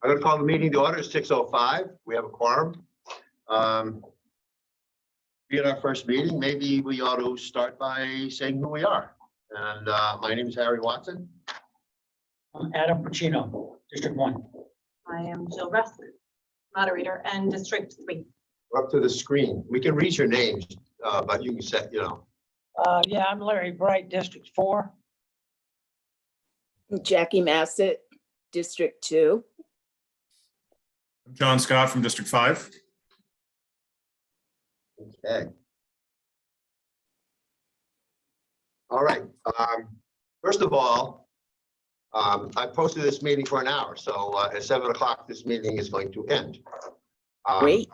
I'm going to call the meeting to order, 6:05. We have a quorum. Being our first meeting, maybe we ought to start by saying who we are. And my name is Harry Watson. I'm Adam Pacino, District 1. I am Jill Russ, moderator and District 3. We're up to the screen. We can read your names, but you can set, Yeah, I'm Larry Bright, District 4. Jackie Massett, District 2. I'm John Scott from District 5. Okay. All right. First of all, I posted this meeting for an hour, so at 7 o'clock, this meeting is going to end. Great.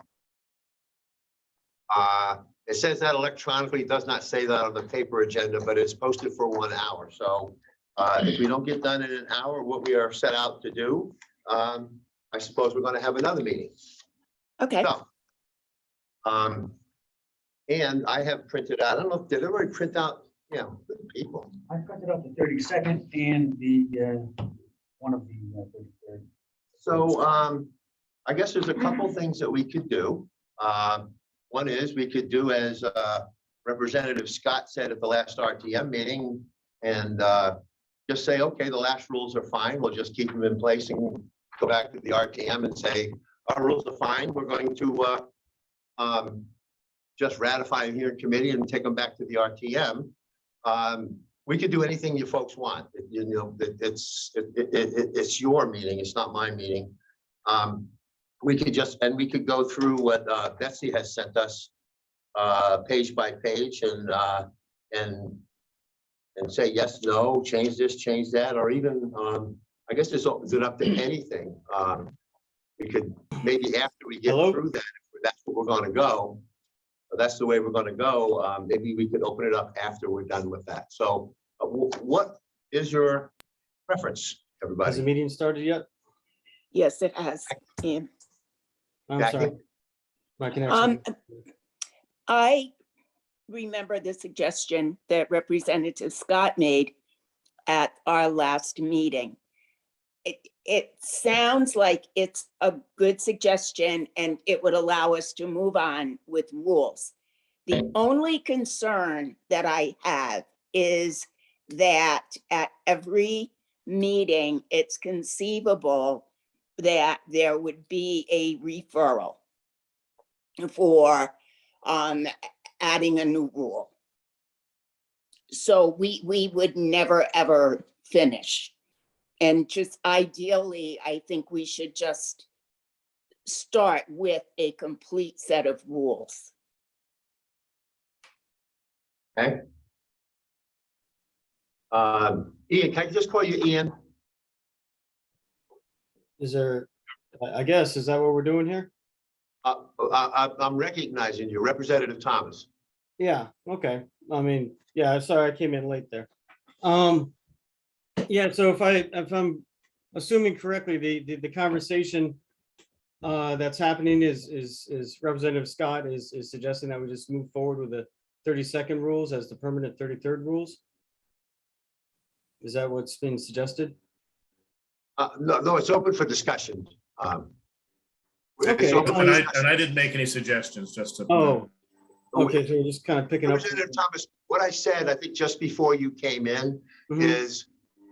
It says that electronically. It does not say that on the paper agenda, but it's posted for 1 hour. So if we don't get done in an hour, what we are set out to do, I suppose we're going to have another meeting. Okay. So, and I have printed out, I don't know, did everybody print out, the people? I printed up the 32nd and the one of the 33rd. So I guess there's a couple things that we could do. One is we could do as Representative Scott said at the last RTM meeting and just say, okay, the last rules are fine. We'll just keep them in place and go back to the RTM and say, our rules are fine. We're going to just ratify them here in committee and take them back to the RTM. We could do anything you folks want. It's your meeting. It's not my meeting. We could go through what Betsy has sent us page by page and say yes, no, change this, change that, or even I guess this opens it up to anything. We could maybe after we get through that, if that's what we're going to go. That's the way we're going to go. Maybe we could open it up after we're done with that. So what is your preference, everybody? Has the meeting started yet? Yes, it has. Ian. I'm Jackie? sorry. My connection. I remember the suggestion that Representative Scott made at our last meeting. It sounds like it's a good suggestion and it would allow us to move on with rules. The only concern that I have is that at every meeting, it's conceivable that there would be a referral for adding a new rule. So we would never, ever finish. And just ideally, I think we should just start with a complete set of rules. Okay. Ian, can I just call you Ian? Is there, I guess, is that what we're doing here? I'm recognizing you, Representative Thomas. Yeah, okay. I mean, yeah, sorry, I came in late there. Yeah, so if I'm assuming correctly, the conversation that's happening is Representative Scott is suggesting that we just move forward with the 32nd rules as the permanent 33rd rules. Is that what's been suggested? No, it's open for discussion. Okay. And I didn't make any suggestions, just to. Oh, okay, so we're just kind of picking up. Representative Thomas, what I said, I think just before you came in, is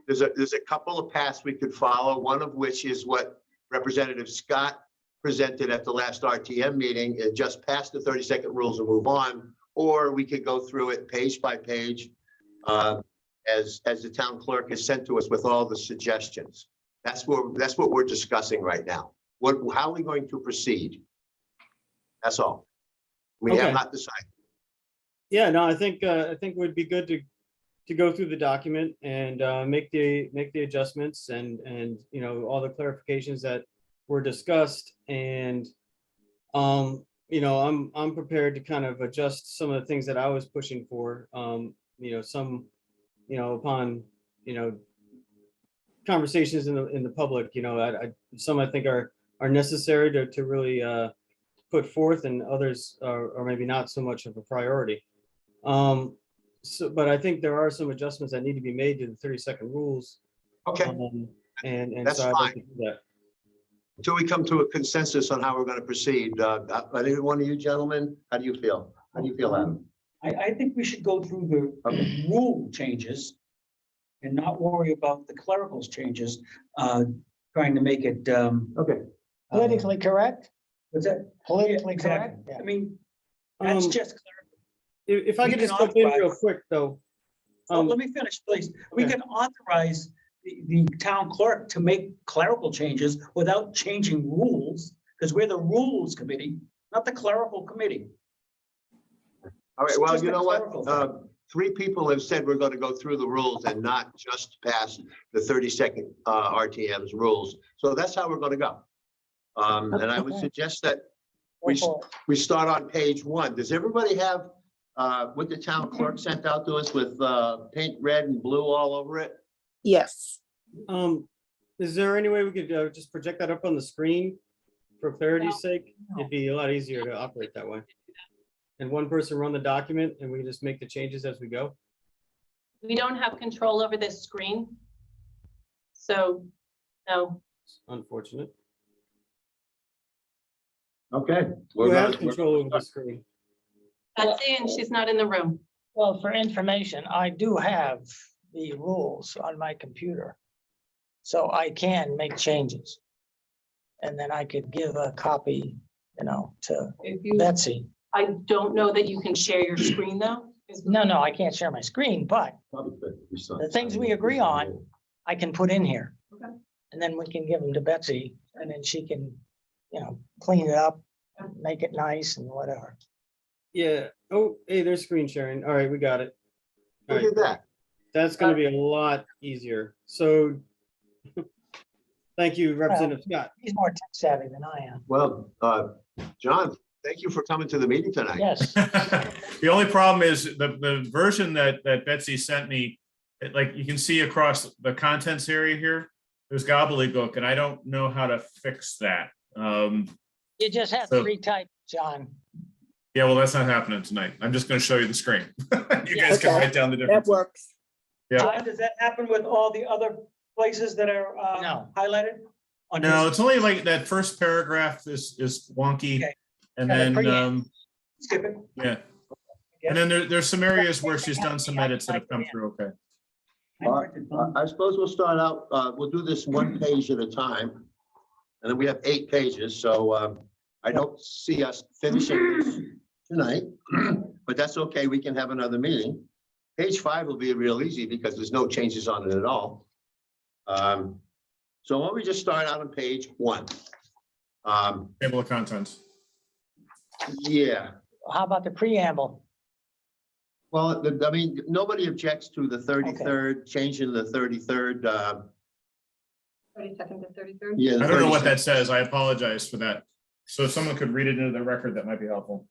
there's a couple of paths we could follow, one of which is what Representative Scott presented at the last RTM meeting, and just pass the 32nd rules and move on, or we could go through it page by page as the town clerk has sent to us with all the suggestions. That's what we're discussing right now. How are we going to proceed? That's all. We have not decided. Yeah, no, I think it would be good to go through the document and make the adjustments and all the clarifications that were discussed. And I'm prepared to kind of adjust some of the things that I was pushing for. Some upon conversations in the public, some I think are necessary to really put forth, and others are maybe not so much of a priority. But I think there are some adjustments that need to be made to the 32nd rules. Okay. And That's so I'd like to fine. do that. until we come to a consensus on how we're going to proceed. Any one of you gentlemen, how do you feel? How do you feel, Adam? I think we should go through the Okay. rule changes and not worry about the clerical changes, trying to make it, Okay. Politically correct? what's that? Politically Exactly. correct? Yeah. I mean, that's just clerical. If I We could can just jump in real authorize- quick, though. Let me finish, please. We okay. can authorize the town clerk to make clerical changes without changing rules, because we're the rules committee, not the clerical committee. All right, It's well, just you a know what? clerical 3 people have said we're going to go through the rules and not just pass the 30-second RTM's rules. So that's how we're going to go. And I would Okay. suggest that Go for it. we start on page 1. Does everybody have what the town clerk sent out to us with paint red and blue all over it? Yes. Is there any way we could just project that up on the screen for clarity's sake? It'd be a lot easier to operate that way. And one person run the document and we can just make the changes as we go. We don't have control over this screen. So, no. It's unfortunate. Okay. Who has control over the screen? Betsy, and she's not in the room. Well, for information, I do have the rules on my computer. So I can make changes. And then I could give a copy, to If you, Betsy. I don't know that you can share your screen though. No, I can't share my screen, but the things we agree on, I can put in here. Okay. And then we can give them to Betsy and then she can, clean it up, make it nice and whatever. Yeah. Oh, hey, there's screen sharing. All right, we got it. All Look right, at that. that's gonna be a lot easier. So thank you, Representative Scott. He's more tech savvy than I am. Well, John, thank you for coming to the meeting tonight. Yes. The only problem is the version that Betsy sent me, like you can see across the contents area here, there's gobbledygook, and I don't know how to fix that. You just have to So- retype, John. Yeah, well, that's not happening tonight. I'm just going to show you the screen. You guys can Okay. write down the That difference. works. Yeah. John, does that happen with all the other places that are No. highlighted? On No, his- it's only like that first paragraph is wonky. Okay. And And the then, preamble. Skip it. yeah. And then there's some areas where she's done some edits that have come through. Okay. I suppose we'll start out, we'll do this 1 page at a time. And then we have 8 pages, so I don't see us finishing this tonight, but that's okay. We can have another meeting. Page 5 will be real easy because there's no changes on it at all. So why don't we just start out on page 1? Table of contents. Yeah, How about the preamble? well, I mean, nobody objects to the 33rd, changing the 33rd. 32nd to 33rd. Yeah. the I don't know what 32nd. that says. I apologize for that. So if someone could read it into the record, that might be helpful.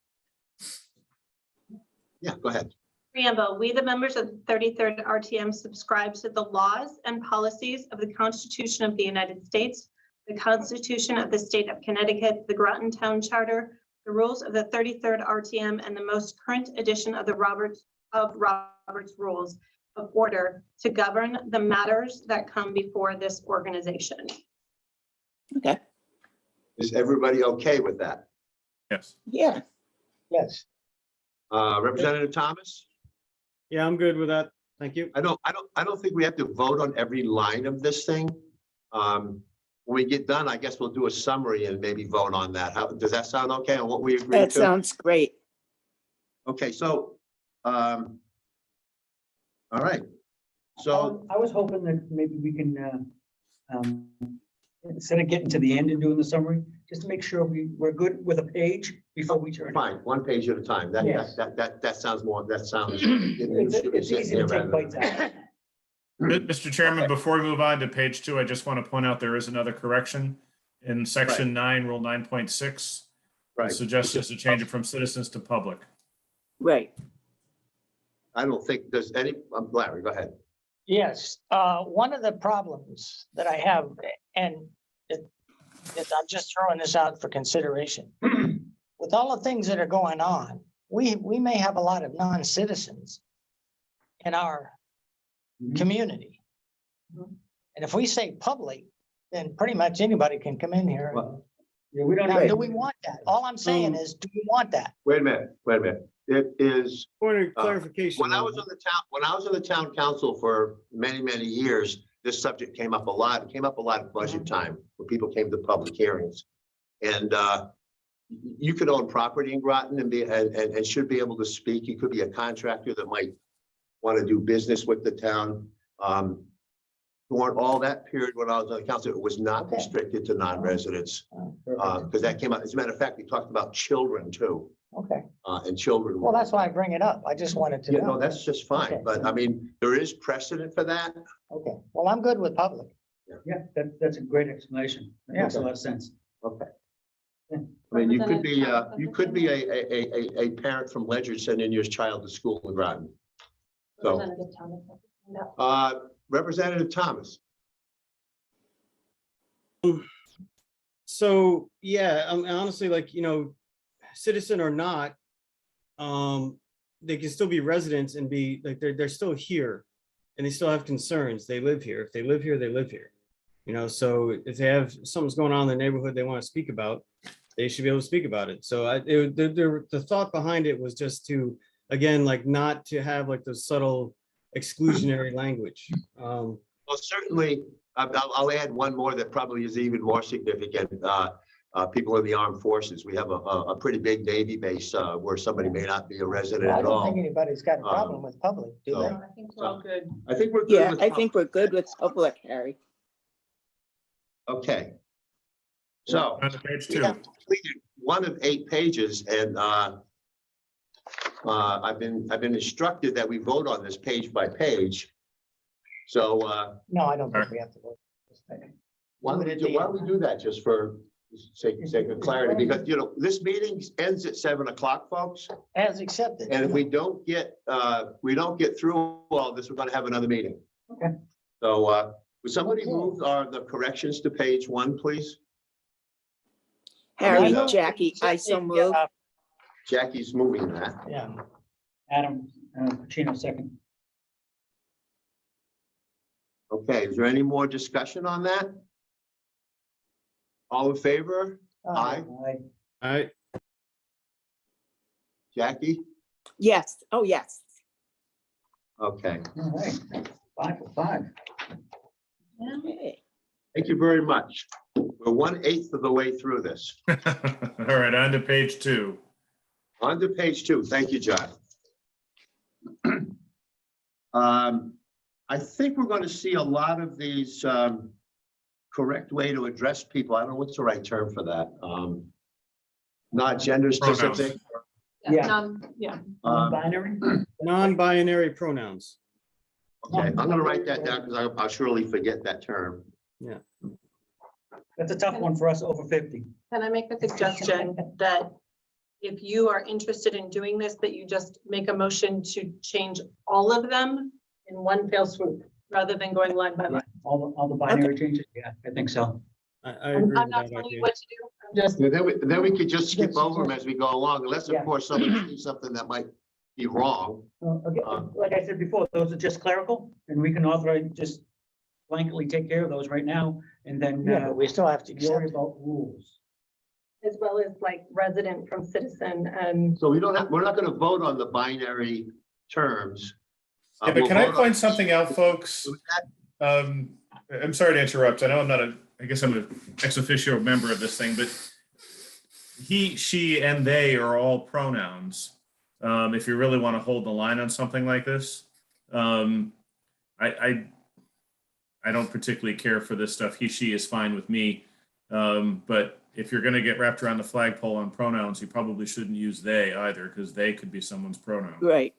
Yeah, go ahead. Preamble, we, the members of the 33rd RTM, subscribe to the laws and policies of the Constitution of the United States, the Constitution of the State of Connecticut, the Groton Town Charter, the rules of the 33rd RTM, and the most current edition of the Robert's Rules of Order to govern the matters that come before this organization. Okay. Is everybody okay with that? Yes. Yeah. Yes. Representative Thomas? Yeah, I'm good with that. Thank you. I don't think we have to vote on every line of this thing. When we get done, I guess we'll do a summary and maybe vote on that. How, does that sound okay on what we agreed That to? sounds great. Okay, so, all right. So, I was hoping that maybe we can, instead of getting to the end and doing the summary, just to make sure we're good with a page before we turn. fine, 1 page at a time. Yes. That sounds more, that sounds. It's easy to take bites out. Mr. Chairman, before we move on to page 2, I just want to point out there is another correction in section 9, rule 9.6. Right. Suggests to change it from citizens to public. Right. I don't think there's any, Larry, go ahead. Yes, one of the problems that I have, and I'm just throwing this out for consideration. With all the things that are going on, we may have a lot of non-citizens in our community. And if we say public, then pretty much anybody can come in here. Well, Yeah, we don't. Now, need- do we want that? All I'm saying is, do we want that? Wait a minute. It is, Point of clarification. when I was on the town council for many, many years, this subject came up a lot. It came up a lot at budget time when people came to public hearings. And you could own property in Groton and should be able to speak. You could be a contractor that might want to do business with the town. During all that period when I was on the council, it was not Okay. restricted to non-residents. Because that came out, as a matter of fact, we talked about children too, Okay, and children. well, that's why I bring it up. I just wanted to Yeah, no, know. that's just fine, Okay. but I mean, there is precedent for that. Okay, well, I'm good with public. Yeah, that's a great explanation. That makes a lot of sense. Okay. I mean, you could be a parent from Ledger sending your child to school in Groton. So, Representative Thomas. No. Representative Thomas, So, yeah, honestly, like, citizen or not, they can still be residents and be like, they're still here and they still have concerns. They live here. If they live here, they live here. So if they have something's going on in the neighborhood they want to speak about, they should be able to speak about it. So the thought behind it was just to, again, like not to have like the subtle exclusionary language. well, certainly, I'll add one more that probably is even more significant. People in the armed forces. We have a pretty big Navy base where somebody may not be a resident I at don't think all. anybody's got a problem with public, do they? so- I think we're all good. I think we're good. Yeah, with I think we're good with public, Harry. Okay. So. On to page We 2. have completed one of 8 pages and I've been instructed that we vote on this page by page. So No, I don't think we have to vote. why don't we do that just for sake of clarity? Because, this meeting ends at 7 o'clock, folks. As accepted. And if we don't get through all this, we're gonna have another meeting. Okay. So would somebody Okay. move the corrections to page 1, please? Harry, Yeah. Jackie, I so move. Jackie's moving that. Yeah, Adam, Pacino second. Okay, is there any more discussion on that? All in favor? Aye. Aye. All right, Jackie? Yes, oh, yes. Okay, All right, 5 for 5. Okay. thank you very much. We're 1/8 of the way through this. All right, on to page 2. On to page 2. Thank you, John. I think we're going to see a lot of these correct way to address people. I don't know what's the right term for that. Not gender specific. Yeah. Yeah. Binary? non-binary pronouns. Okay, I'm gonna write that down because I'll surely forget that term. That's a tough one for us over 50. Can I make a suggestion that if you are interested in doing this, that you just make a motion to change all of them in one fell swoop, rather than going line by line? All the binary changes? Yeah, I think so. I I'm agree I'm with not that telling you idea. what to do. I'm just, Then we could just skip over them as we go along, unless Yeah. of course somebody sees something that might be wrong. Like I said before, those are just clerical and we can authorize, just blanketly take care of those right now and then yeah, but we still have to worry accept it. about rules. as well as like resident from citizen and So we're not gonna vote on the binary terms. Yeah, but We'll can I vote on- point something out, folks? I'm sorry to interrupt. I know I guess I'm an ex officio member of this thing, but he, she, and they are all pronouns. If you really want to hold the line on something like this, I don't particularly care for this stuff. He, she is fine with me. But if you're going to get wrapped around the flagpole on pronouns, you probably shouldn't use they either, because they could be someone's pronoun. Right.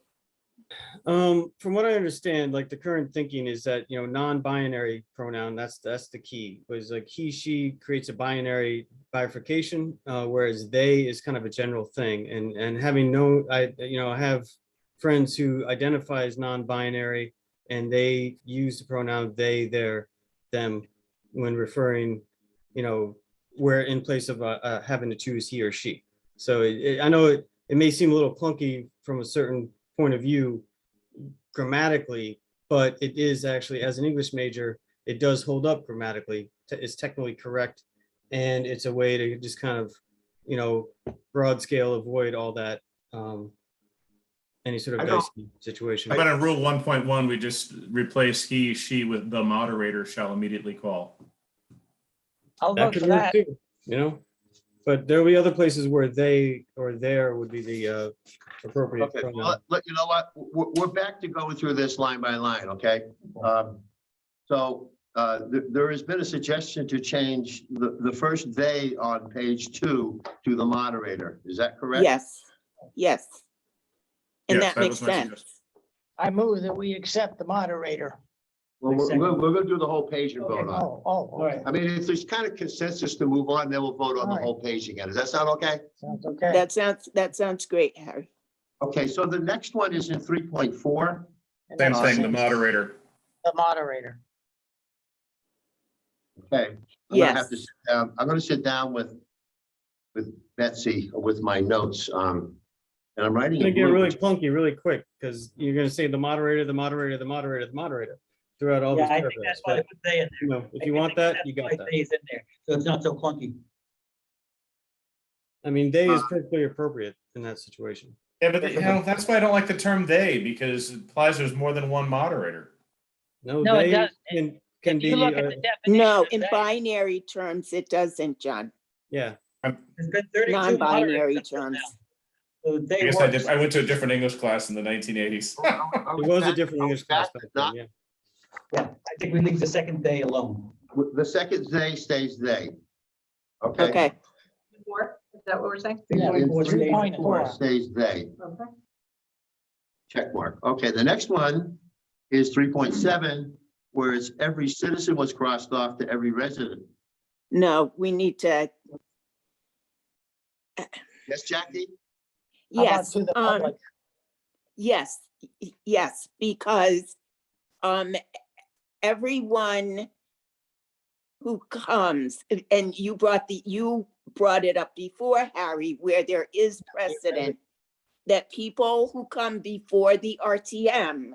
From what I understand, like the current thinking is that, non-binary pronoun, that's the key, was like he, she creates a binary bifurcation, whereas they is kind of a general thing. And having I have friends who identify as non-binary and they use the pronoun they, their, them when referring, where in place of having to choose he or she. So I know it may seem a little clunky from a certain point of view grammatically, but it is actually, as an English major, it does hold up grammatically. It's technically correct. And it's a way to just kind of, broad scale avoid all that, any sort I of know. dicey situation. How about in rule 1.1, we just replace he, she with the moderator shall immediately call. I'll That vote could for work that. too. But there'll be other places where they or there would be the appropriate Okay, pronoun. well, you know what, we're back to going through this line by line, okay? There has been a suggestion to change the first they on page 2 to the moderator. Is that correct? Yes, yes. And Yes, that that makes was my sense. suggestion. I move that we accept the moderator. Well, we're gonna do the whole page and vote on it. Oh, right. okay. I mean, if there's kind of consensus to move on, then we'll vote on the All right. whole page again. Does that sound okay? Sounds okay. That sounds great, Harry. Okay, so the next one is in 3.4. And Same that's thing, the moderator. The moderator. Okay. I'm gonna have to Yes, sit down. I'm gonna sit down with Betsy with my notes. And I'm writing. It's gonna in get blue, really which- clunky really quick because you're gonna say the moderator, the moderator, the moderator, the moderator throughout all Yeah, these I think paragraphs. that's why they But, put they in there. if you want that, you got That's why that. they is in there, so it's not so clunky. I mean, they is perfectly appropriate in that situation. Yeah, but that's why I don't like the term they, because it implies there's more than one moderator. No, it They does. can If you be, look at the definition no, of in they- binary terms, it doesn't, John. yeah. There's been 32 Non-binary moderators terms. now. So I they guess works. I went to a different English class in the 1980s. It was a different English class back then, yeah. Yeah, I think we leave the second day alone. The second they stays they. Okay. Okay, 4, is that what we're saying? Yeah, 3.4 stays 3.4. Stays they. Okay. Check mark. Okay, the next one is 3.7, where it's every citizen was crossed off to every resident. no, we need to, Yes, Jackie? How about yes, to the public? yes, yes, because everyone who comes, and you brought it up before, Harry, where there is precedent that people who come before the RTM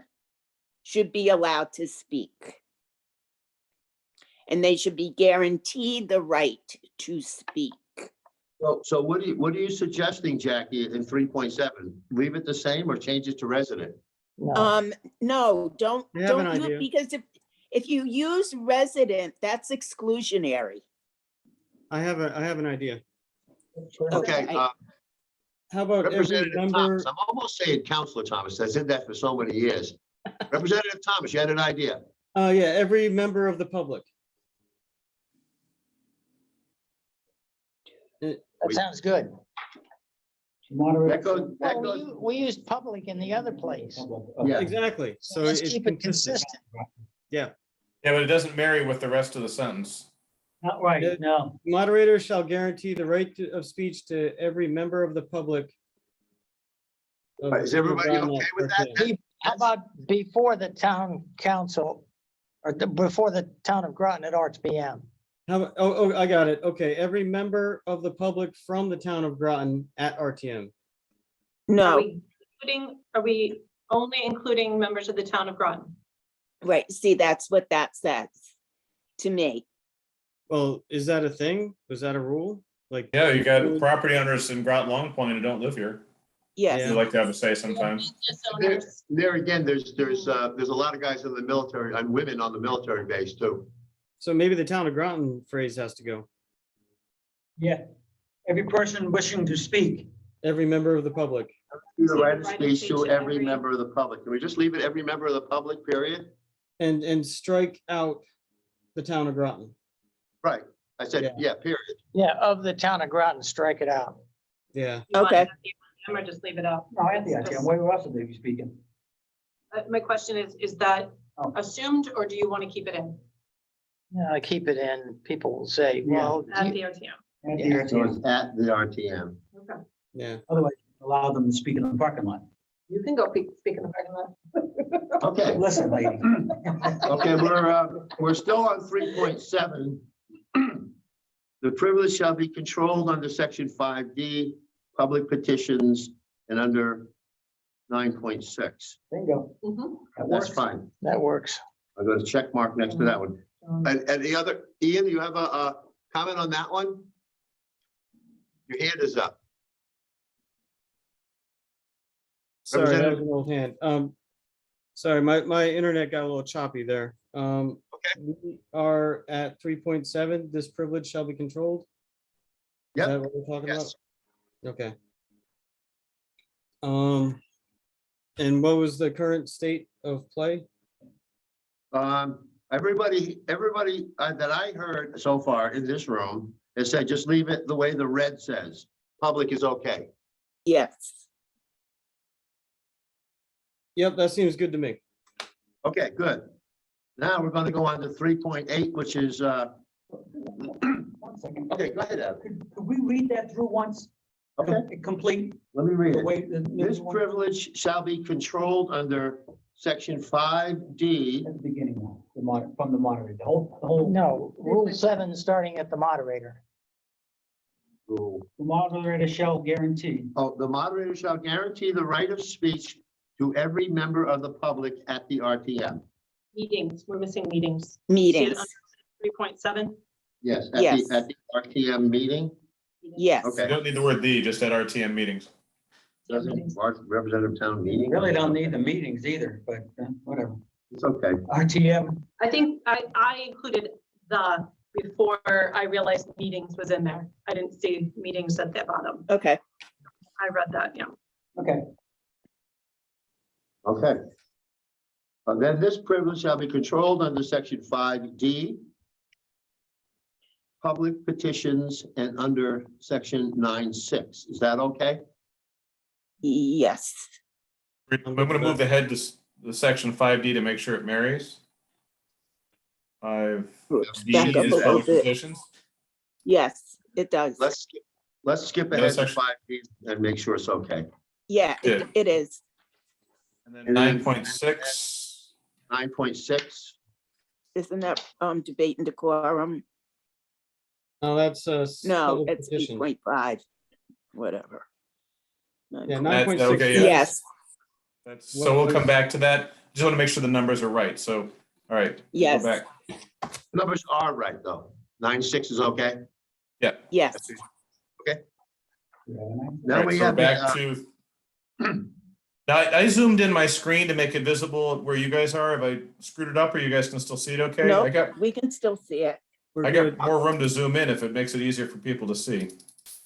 should be allowed to speak. And they should be guaranteed the right to speak. So what are you suggesting, Jackie, in 3.7? Leave it the same or change it to resident? No. No, don't I have an use, idea. because if you use resident, that's exclusionary. I have an idea. Okay, How about every Representative member? Thomas, I'm almost saying Counselor Thomas, I said that for so many years. Representative Thomas, you had an idea? Yeah, every member of the public. That sounds good. That goes, Well, we used public in the other place. yeah. Exactly. So Let's it's keep it consistent. consistent. Yeah. Yeah, but it doesn't marry with the rest of the sentence. Not right, no. Moderator shall guarantee the right of speech to every member of the public. Is everybody okay with that? How about before the town council or before the town of Groton at RTM? Oh, I got it. Okay, every member of the public from the town of Groton at RTM. Are No, we only including members of the town of Groton? right, see, that's what that says to me. Well, is that a thing? Was that a rule? Like, Yeah, you got property owners in Groton Long Point who don't live here. Yes, They like to have a say sometimes. There again, there's a lot of guys in the military and women on the military base too. so maybe the town of Groton phrase has to go. Yeah. Every person wishing to speak. Every member of the public. The right of speech to every member of the public. Can we just leave it every member of the public, period? And strike out the town of Groton. Right. I said, Yeah. yeah, period. Yeah, of the town of Groton, strike it out. Yeah. You want Okay. it at the RTM or just leave it out? No, I think that's, where else are they speaking? My question is that Oh. assumed or do you want to keep it in Yeah, keep it in. People will say, Yeah. well, at the RTM? At the Yeah. So RTM. it's at the RTM. Okay. Yeah. Otherwise, allow them to speak in the parking lot. You can go speak in the parking lot. Okay. Listen, lady. Okay, we're still on 3.7. The privilege shall be controlled under section 5D, public petitions, and under 9.6. Bingo. Mhm. That That's works. fine. that works. I'll go to check mark next to that one. And the other, Ian, you have a comment on that one? Your hand is up. Sorry, that was an old hand. Sorry, my internet got a little choppy there. We are at 3.7. This privilege shall be controlled. Is Yep. that what we're talking about? Yes. Okay. And what was the current state of play? Everybody that I heard so far in this room has said, just leave it the way the red says. Public is okay. Yes. Yep, that seems good to me. Okay, good. Now we're gonna go on to 3.8, which is, One second. okay, go ahead, Ed. Could we read that through once? Okay. Complete, Let me read the it. way. the- This privilege shall be controlled under section 5D. At the beginning, from the moderator, the whole. No, Rule 7, starting at the moderator. The moderator shall guarantee. Oh, the moderator shall guarantee the right of speech to every member of the public at the RTM. Meetings, we're missing meetings. Meetings. 3.7. Yes, Yes. at the RTM meeting. Yes. Okay. You don't need the word "the," just at RTM meetings. Doesn't representative town meeting. Really don't need the meetings either, but whatever. It's okay. RTM, I think I included the before I realized meetings was in there. I didn't see meetings at the bottom. Okay. I read that, yeah. okay. Okay. And then this privilege shall be controlled under section 5D. Public petitions and under section 9.6. Is that okay? Yes. I'm gonna move ahead to the section 5D to make sure it marries. 5D Back up a is little public bit. petitions. Yes, it does. Let's skip Yeah, ahead to section- 5D and make sure it's okay. Yeah, Yeah. it is. And then And then- 9.6. 9.6. Isn't that debate and decorum? No, that's No, public it's petition. 8.5, whatever. Yeah, That's 9.6. okay, yeah. Yes, So we'll come back to that. Just want to make sure the numbers are right. So, all right. we'll go Yes. back. Numbers are right, though. 9.6 is okay. yes. Now All right, we so we're have back to. Now, I zoomed in my screen to make it visible where you guys are. Have I screwed it up or you guys can still see it okay? No, I got we can still see it. We're I got good. more room to zoom in if it makes it easier for people to see.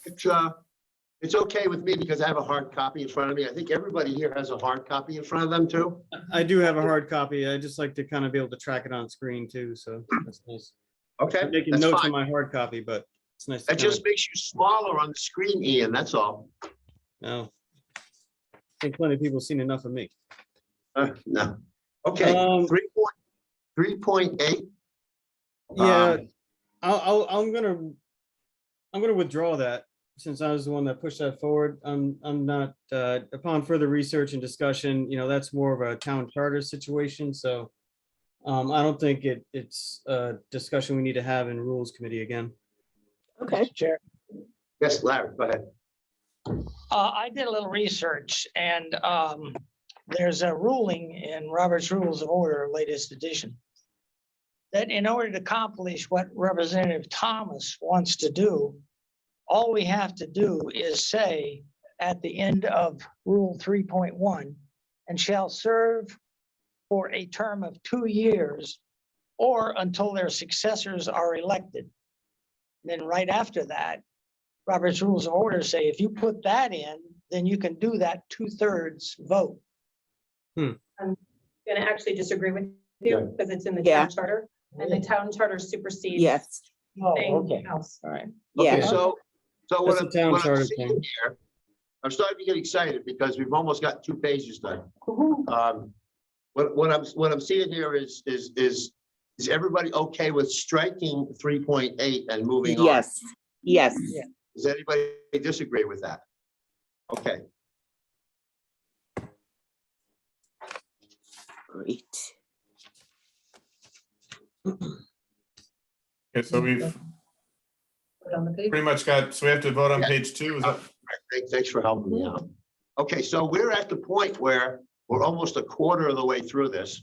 it's okay with me because I have a hard copy in front of me. I think everybody here has a hard copy in front of them too. I do have a hard copy. I just like to kind of be able to track it on screen too, so that's nice. Okay, I'm making that's notes on fine. my hard copy, but it's nice. to It kind just makes you smaller on the screen, Ian, that's all. No. I think plenty of people have seen enough of me. No. Okay, 3.8. Yeah, I'm gonna withdraw that since I was the one that pushed that forward. I'm not, upon further research and discussion, that's more of a town charter situation, so I don't think it's a discussion we need to have in Rules Committee again. Okay. Mr. Chair. Yes, Larry, go ahead. I did a little research and there's a ruling in Robert's Rules of Order, latest edition, that in order to accomplish what Representative Thomas wants to do, all we have to do is say at the end of Rule 3.1, and shall serve for a term of 2 years or until their successors are elected. Then right after that, Robert's Rules of Order say if you put that in, then you can do that 2/3 vote. I'm gonna actually disagree with you because it's in the Yeah. town charter and the town charter supersedes. Yes, Oh, anything okay, else. all right. Okay, yeah. so That's what a town I'm charter seeing thing. here, I'm starting to get excited because we've almost got 2 pages done. What I'm seeing here is everybody okay with striking 3.8 and moving on? Yes, yes. Does anybody disagree with that? Okay, Great. Okay, so we've Put it on the page. pretty much got, so we have to vote on Yeah. page 2. Is that, thanks for helping me out. Okay, so we're at the point where we're almost a quarter of the way through this.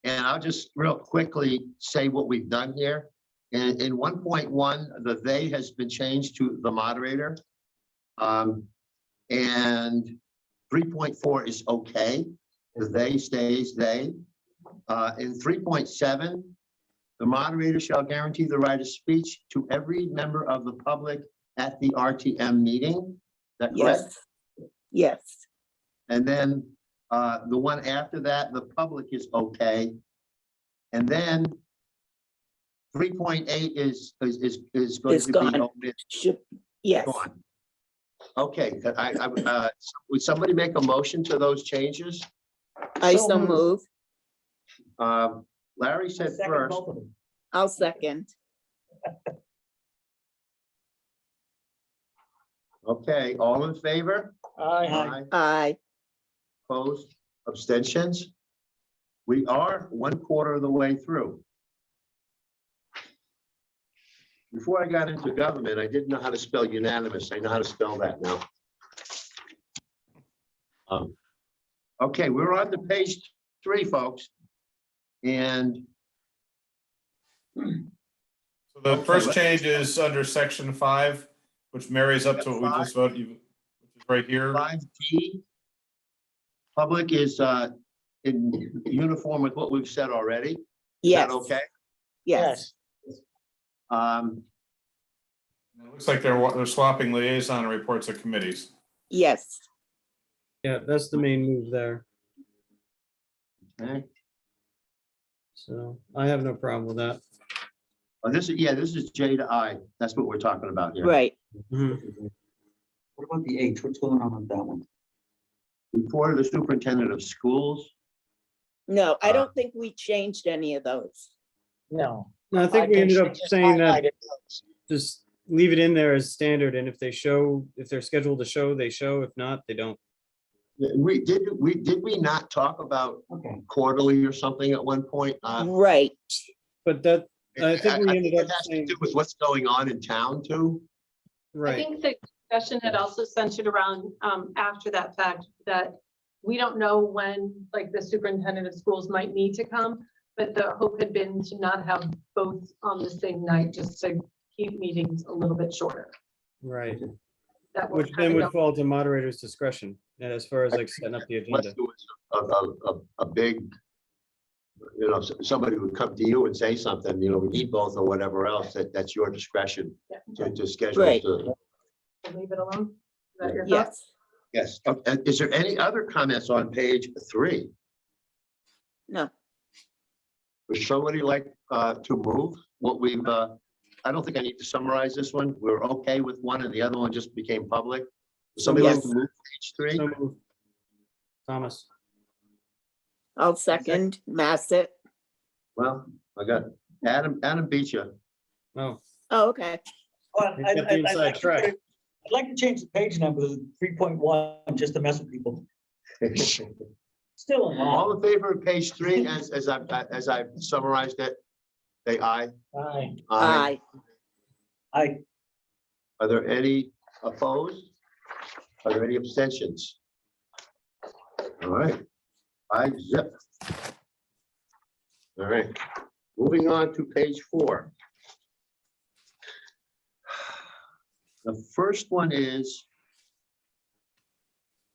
And I'll just real quickly say what we've done here. In 1.1, the they has been changed to the moderator. And 3.4 is okay. The they stays they. In 3.7, the moderator shall guarantee the right of speech to every member of the public at the RTM meeting. Is that correct? Yes. Yes. And then the one after that, the public is okay. And then 3.8 is going It's to be gone. omitted. Yes. Gone. Okay, would somebody make a motion to those changes? I So so moved. move. Larry said Second first. both of them. I'll second. Okay, all in favor? Aye. Aye. Opposed, abstentions? We are 1/4 of the way through. Before I got into government, I didn't know how to spell unanimous. I know how to spell that now. Okay, we're on to page 3, folks. And So the Okay, first let's- change is under section 5, which marries up to what we just voted, which is right here. 5D, public is in uniform with what we've said already. Is Yes. that okay? Yes. It looks like they're swapping liaison reports of committees. Yes. Yeah, that's the main move there. Okay. So I have no problem with that. This is J to I. That's what we're talking about here. Right. Mhm. What about the H? What's going on with that one? Report of the superintendent of schools. No, I don't think we changed any of those. No. No, I think we ended up just saying that, highlighted those. just leave it in there as standard, and if they're scheduled to show, they show, if not, they don't. Did we not talk about Okay. quarterly or something at one point? Right. But that, I think we ended it up has to saying, do with what's going on in town too. I right, think the discussion had also centered around, after that fact, that we don't know when, like, the superintendent of schools might need to come, but the hope had been to not have both on the same night, just to keep meetings a little bit shorter. right, That which would then kind would of, fall to moderator's discretion, and as far as like setting up the Unless agenda. it was a big, somebody would come to you and say something, we need both or whatever else, that's your discretion to schedule. Right. leave it alone. Is that your thoughts? Yes. Yes. Is there any other comments on page 3? No. Would somebody like to move what we've, I don't think I need to summarize this one. We're okay with one and the other one just became public. Somebody like to Yes. move page 3? So moved. Thomas, I'll second Massett. Well, I got Adam beat you. oh, Oh, okay. Well, He's got the inside track. I'd like to change the page number to 3.1, just to mess with people. Still. All in favor of page 3 as I've summarized it? Say aye. Aye. Aye. I, Are there any opposed? Are there any abstentions? All right. I zip. All right. Moving on to page 4. The first one is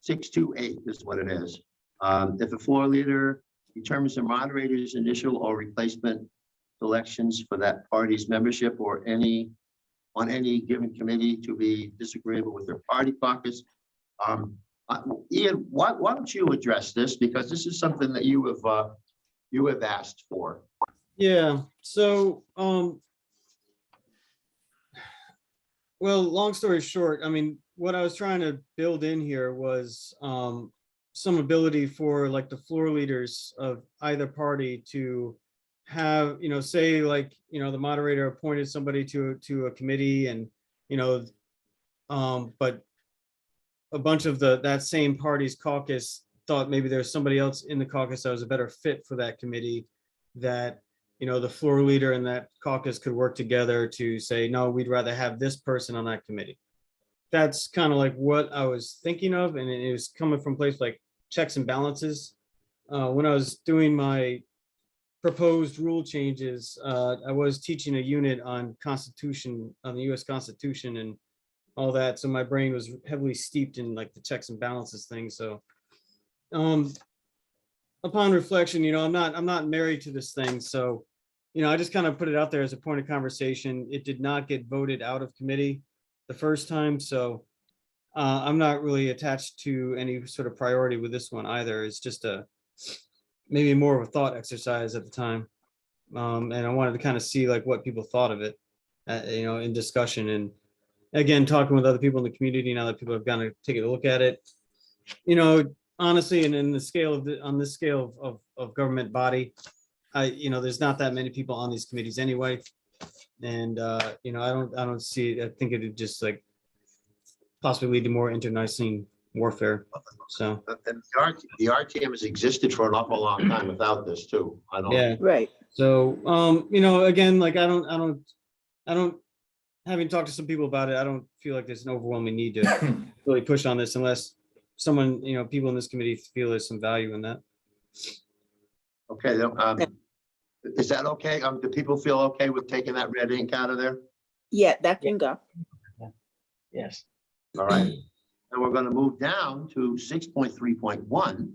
628 is what it is. If the floor leader determines the moderator's initial or replacement selections for that party's membership or on any given committee to be disagreeable with their party caucus. Ian, why don't you address this? Because this is something that you have asked for. yeah, so, well, long story short, I mean, what I was trying to build in here was some ability for like the floor leaders of either party to have, say like, the moderator appointed somebody to a committee and, but a bunch of that same party's caucus thought maybe there's somebody else in the caucus that was a better fit for that committee, that, the floor leader and that caucus could work together to say, no, we'd rather have this person on that committee. That's kind of like what I was thinking of, and it was coming from place like checks and balances. When I was doing my proposed rule changes. I was teaching a unit on Constitution, on the US Constitution and all that, so my brain was heavily steeped in like the checks and balances thing, so. Upon reflection, I'm not married to this thing, so, I just kind of put it out there as a point of conversation. It did not get voted out of committee the first time, so I'm not really attached to any sort of priority with this one either. It's just maybe more of a thought exercise at the time. And I wanted to kind of see like what people thought of it, in discussion, and again, talking with other people in the community now that people have gone to take a look at it. Honestly, and in the scale of on this scale of government body, there's not that many people on these committees anyway. And, I don't see, I think it'd just like possibly lead to more internecine warfare. So, And the RTM has existed for an awful long time without this too. I don't. yeah. Right. So, again, like I don't, having talked to some people about it, I don't feel like there's an overwhelming need to really push on this unless someone, people in this committee feel there's some value in that. Okay, is that okay? Do people feel okay with taking that red ink out of there? Yeah, that can go. Yes. All right. And we're gonna move down to 6.3.1.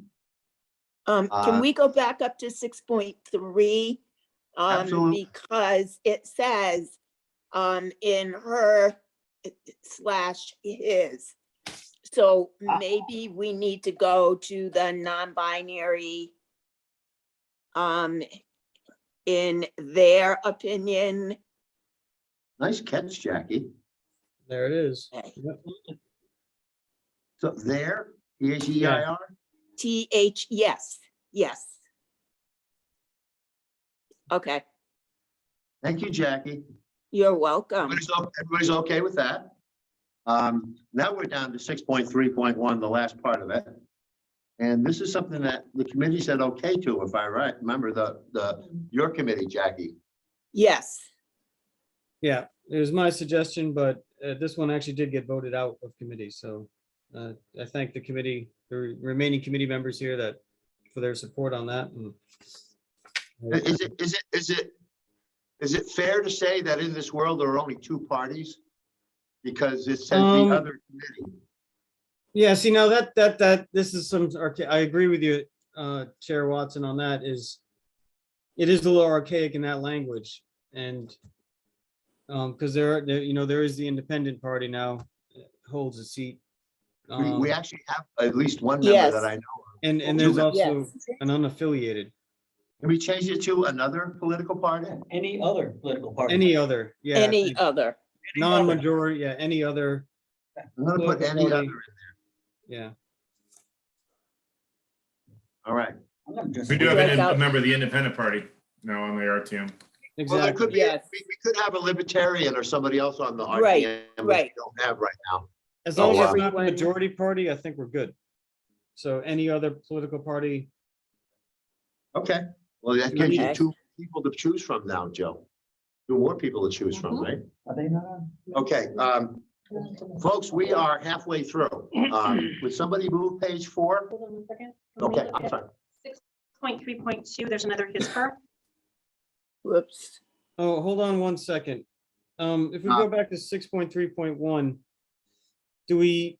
Can we go back up to 6.3? Absolutely. Because it says, in her / his. So maybe we need to go to the non-binary, in their opinion. Nice catch, Jackie. There it is. Okay. Yep. So there, Their. TH, yes. Okay, Thank you, Jackie. you're welcome. Everybody's okay with that? Now we're down to 6.3.1, the last part of it. And this is something that the committee said okay to, if I remember your committee, Jackie. Yes, Yeah, it was my suggestion, but this one actually did get voted out of committee. So I thank the committee, the remaining committee members here for their support on that. And Is it fair to say that in this world there are only two parties? Because it says Um, the other committee. yeah, see now that this is I agree with you, Chair Watson, on that. It is a little archaic in that language, and because there is the independent party now holds a seat. We actually have at least one member Yes. that I know of. And there's also yes. an unaffiliated. Can we change it to another political party? Any other political party. Any other, yeah. Any other. Non-majority, yeah, any other, I'm gonna put any Political other. party. yeah. All right. I'm gonna just- We do have Strike a out. member of the independent party now on the RTM. Well, there Exactly. could be, Yes. we could have a libertarian or somebody else on the Right, RTM, which we right. don't have right now. As long as it's not the Everyone- majority party, I think we're good. So any other political party, Okay, well, that gives you Okay. two people to choose from now, Joe. Two more people to choose from, right? Are they not on? Okay, folks, we are halfway through. Would somebody move page 4? Hold on a second. Okay, I'm sorry. 6.3.2, there's another HISPR. Whoops. oh, hold on one second. If we go back to 6.3.1, do we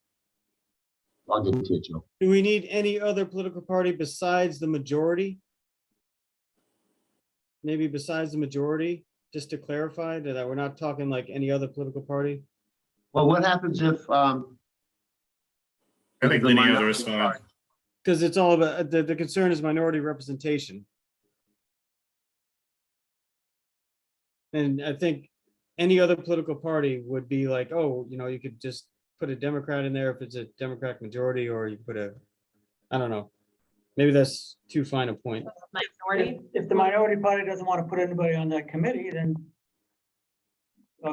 I'll give it to you, Joe. need any other political party besides the majority? Maybe besides the majority, just to clarify that we're not talking like any other political party? Well, what happens if, I think the any minority other is fine. party- Because it's all about, the concern is minority representation. And I think any other political party would be like, oh, you could just put a Democrat in there if it's a Democratic majority, or you put I don't know. Maybe that's too fine a point. Minority. If the minority party doesn't want to put anybody on that committee, then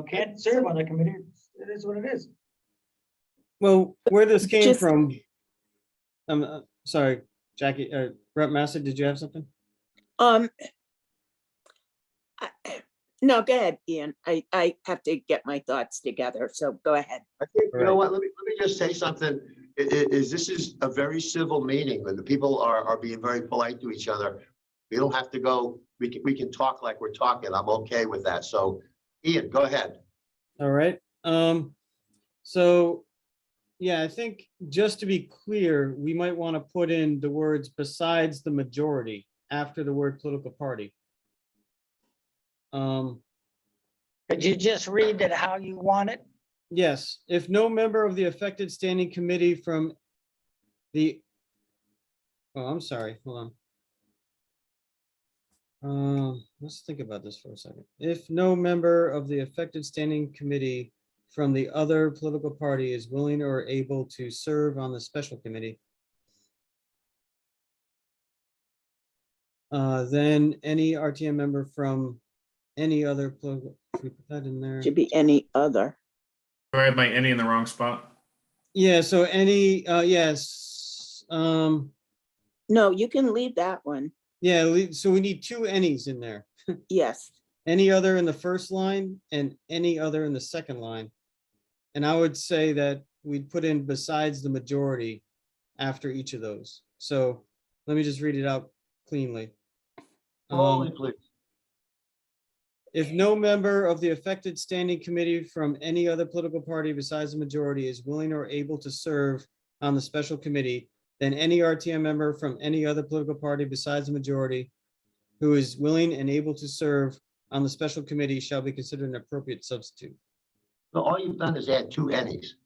can't serve on that committee. It is what it is. Well, where this came Just- from, sorry, Jackie, Rep. Massey, did you have something? I- No, go ahead, Ian. I have to get my thoughts together, so go ahead. I think, you know Right. what, let me just say something. This is a very civil meeting, and the people are being very polite to each other. We don't have to go, we can talk like we're talking. I'm okay with that. So Ian, go ahead. All right. So, yeah, I think just to be clear, we might want to put in the words besides the majority after the word political party. Could you just read it how you want it? Yes, if no member of the affected standing committee from the, oh, I'm sorry, hold on. Let's think about this for a second. If no member of the affected standing committee from the other political party is willing or able to serve on the special committee, then any RTM member from any other political, should we put that in there? Should be any other. Do I have my any in the wrong spot? Yeah, so any, yes, No, you can leave that one. yeah, so we need two any's in there. Yes. Any other in the first line and any other in the second line. And I would say that we'd put in besides the majority after each of those. So let me just read it out cleanly. Slowly, please. If no member of the affected standing committee from any other political party besides the majority is willing or able to serve on the special committee, then any RTM member from any other political party besides the majority who is willing and able to serve on the special committee shall be considered an appropriate substitute. So all you've done is add two any's.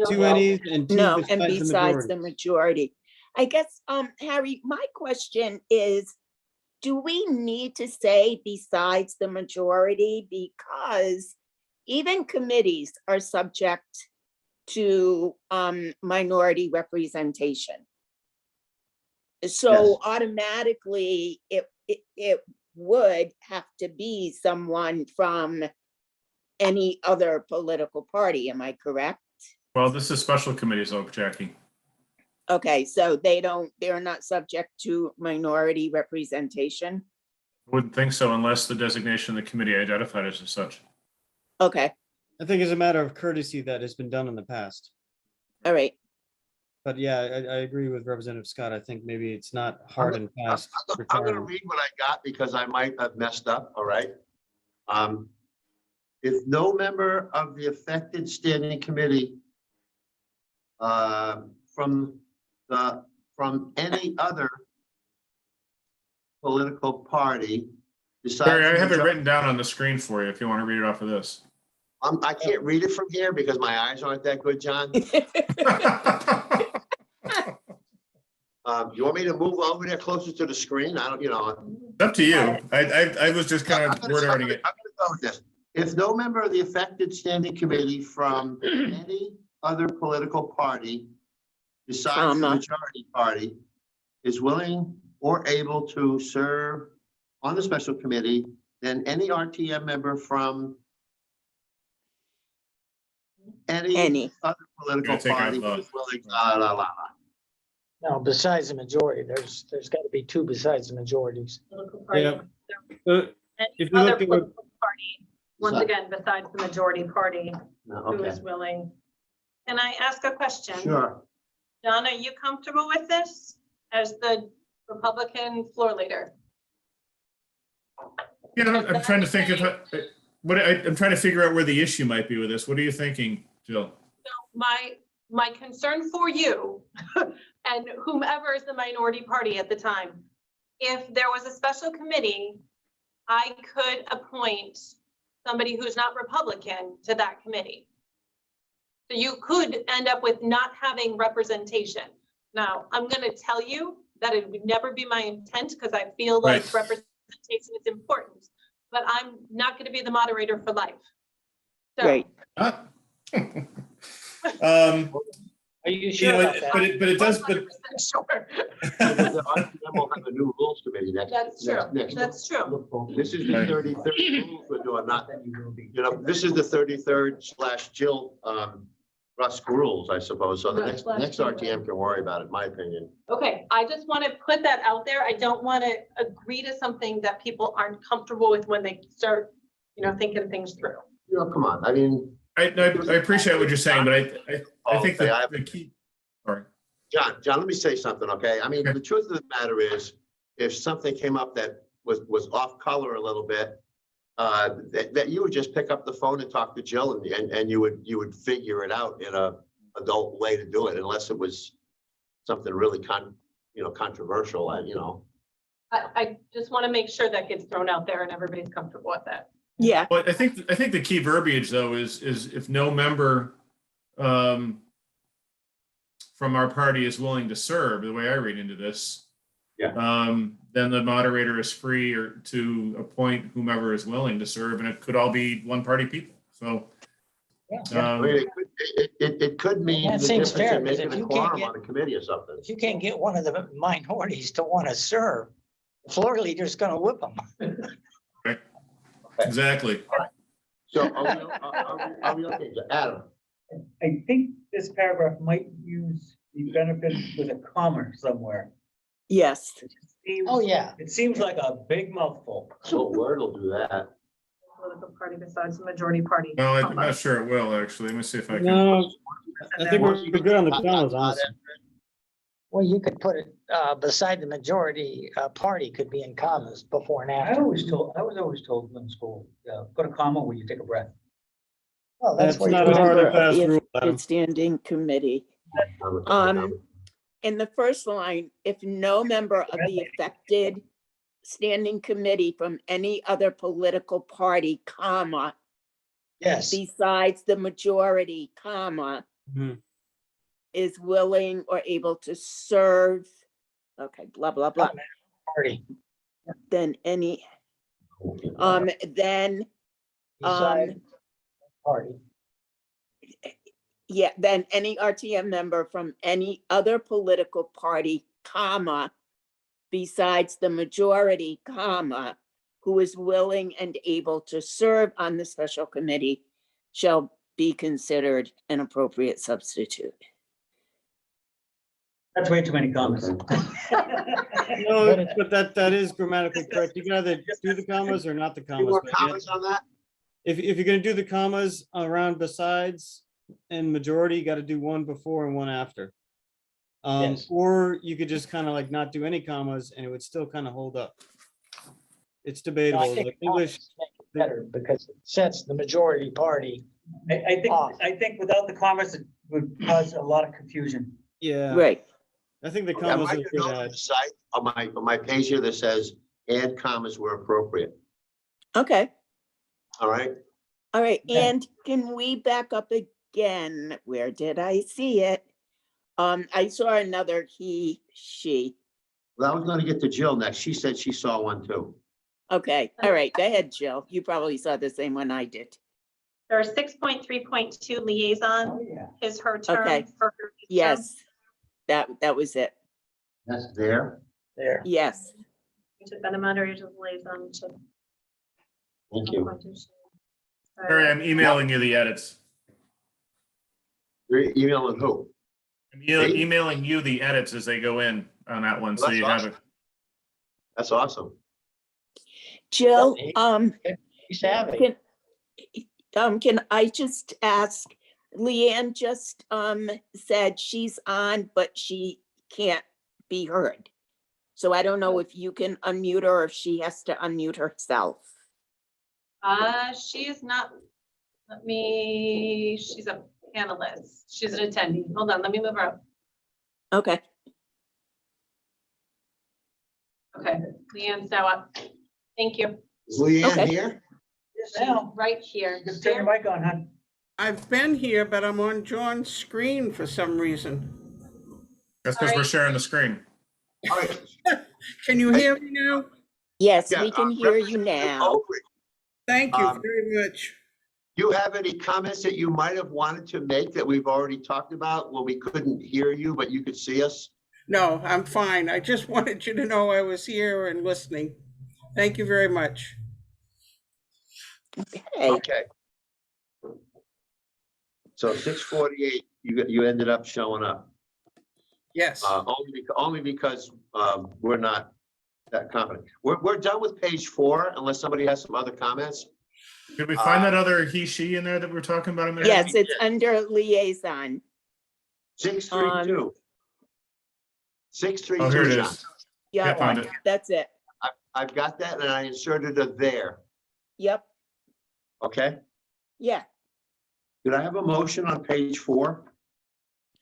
Two any's and two No, and besides besides the the majority. majority. I guess, Harry, my question is, do we need to say besides the majority? Because even committees are subject to minority representation. So automatically, it would have to be someone from any other political party. Am I correct? Well, this is special committees, though, Jackie. Okay, so they're not subject to minority representation? Wouldn't think so unless the designation of the committee identified as such. Okay, I think it's a matter of courtesy that has been done in the past. all right. But yeah, I agree with Representative Scott. I think maybe it's not hard and fast I'm gonna requirement. read what I got because I might have messed up, all right? If no member of the affected standing committee from any other political party besides. Barry, I the have it majority- written down on the screen for you if you want to read it off of this. I can't read it from here because my eyes aren't that good, John. You want me to move over there closer to the screen? I don't, Up to you. I was just kind I'm of gonna word it. go with this. If no member of the affected standing committee from any other political party besides the Comma. majority party is willing or able to serve on the special committee, then any RTM member from any Any. other political Gotta take out party the- is willing, la, la, la. No, besides the majority, there's got to be two besides the majorities. Political party. Yeah. So Any if you other look at what- political party, once Sorry. again, besides the majority party, No, who okay, is willing. Can I ask a question? sure. John, are you comfortable with this as the Republican floor leader? Yeah, I'm trying to think of I'm trying to figure out where the issue might be with this. What are you thinking, Jill? My concern for you and whomever is the minority party at the time, if there was a special committee, I could appoint somebody who's not Republican to that committee. So you could end up with not having representation. Now, I'm going to tell you that it would never be my intent because I feel like Right. representation is important, but I'm not going to be the moderator for life. So, Right. Are you You sure know, about that? but it does, but 100% sure. The RTM will have a new rules committee next. That's true. next- That's true. This is the Right. 33rd rules we're doing, not, this is the 33rd / Jill Rusk rules, I suppose. So the next RTM can worry about it, in my opinion. Okay, I just want to put that out there. I don't want to agree to something that people aren't comfortable with when they start, thinking things through. Come on, I mean, I appreciate what you're saying, but I think Okay, the key. Sorry. John, let me say something, okay? I mean, Okay. the truth of the matter is, if something came up that was off color a little bit, that you would just pick up the phone and talk to Jill and you would figure it out in a adult way to do it, unless it was something really controversial, I just want to make sure that gets thrown out there and everybody's comfortable with that. Yeah, But I think the key verbiage though is if no member from our party is willing to serve, the way I read into this. Yeah. Then the moderator is free to appoint whomever is willing to serve, and it could all be one party people. So. Yeah. I mean, it could mean That the seems difference fair, in 'cause making if a you can't quorum get- on a committee or something. If you can't get one of the minorities to want to serve, the floor leader's gonna whip them. Exactly. So are we okay? Adam? I think this paragraph might use the benefit with a comma somewhere. yes. Oh, yeah. It seems like a big mouthful. So Word will do that. Political party besides the majority party. No, I'm not sure it will actually. Let me see if I can. No, I think we're good on the commas, honestly. Well, you could put it beside the majority party could be in commas before and I after. was always told in school, put a comma when you take a breath. Well, That's what not you a do. hard and Member fast of rule, the Adam. standing committee. In the first line, if no member of the affected standing committee from any other political party, comma, Yes, besides the majority, comma, Mhm. is willing or able to serve, okay, blah, blah, blah, party. then any, then, Beside party. yeah, then any RTM member from any other political party, comma, besides the majority, comma, who is willing and able to serve on the special committee shall be considered an appropriate substitute. That's way too many commas. No, but that is grammatically correct. You can either do the commas or not the Any commas. more but yeah. comments on that? If you're gonna do the commas around besides and majority, you gotta do one before and one after. Yes. Or you could just kind of like not do any commas and it would still kind of hold up. It's debatable. I think The English, commas make it better because it sets the majority party. I think without the commas, it would cause a lot of confusion. yeah, Right, I think the Okay, I commas might are note good on add. the site, on my page here that says, and commas were appropriate. okay, All right? all right, Okay. and can we back up again? Where did I see it? I saw another he, she. Well, I was gonna get to Jill next. She said she saw one too. Okay, all right, go ahead, Jill. You probably saw the same one I did. There are 6.3.2 liaison Yeah. is her term. Okay. for her term. Yes, that was it. That's there. There. Yes, To be the moderator of the liaison. to- Thank you. Mary, I'm emailing you the edits. You're emailing who? I'm Me? emailing you the edits as they go in on that one, so That's you have awesome. it. That's awesome. Jill, He's savvy. can I just ask, Leanne just, said she's on, but she can't be heard. So I don't know if you can unmute her or if she has to unmute herself. She is not, she's a panelist. She's an attendee. Hold on, let me move her up. Okay, Okay, Leanne's now up. Thank you. Is Leanne Okay. here? She's Now, right here. just turn your mic on, huh? I've been here, but I'm on John's screen for some reason. That's because we're Alright. sharing the screen. All right. Can you hear me now? yes, Yeah, we can hear you now. Oakley, Thank you Um, very much. you have any comments that you might have wanted to make that we've already talked about when we couldn't hear you, but you could see us? No, I'm fine. I just wanted you to know I was here and listening. Thank you very much. Okay, Okay. So 6:48, you ended up showing up, Yes. only because we're not that confident. We're done with page 4 unless somebody has some other comments. Did we find that other he, she in there that we were talking about a minute? yes, it's under liaison. 632. Oh, here it 632, John. is. Yeah, found it. that's it. I've got that and I inserted it there, Yep, okay? yeah. Did I have a motion on page 4?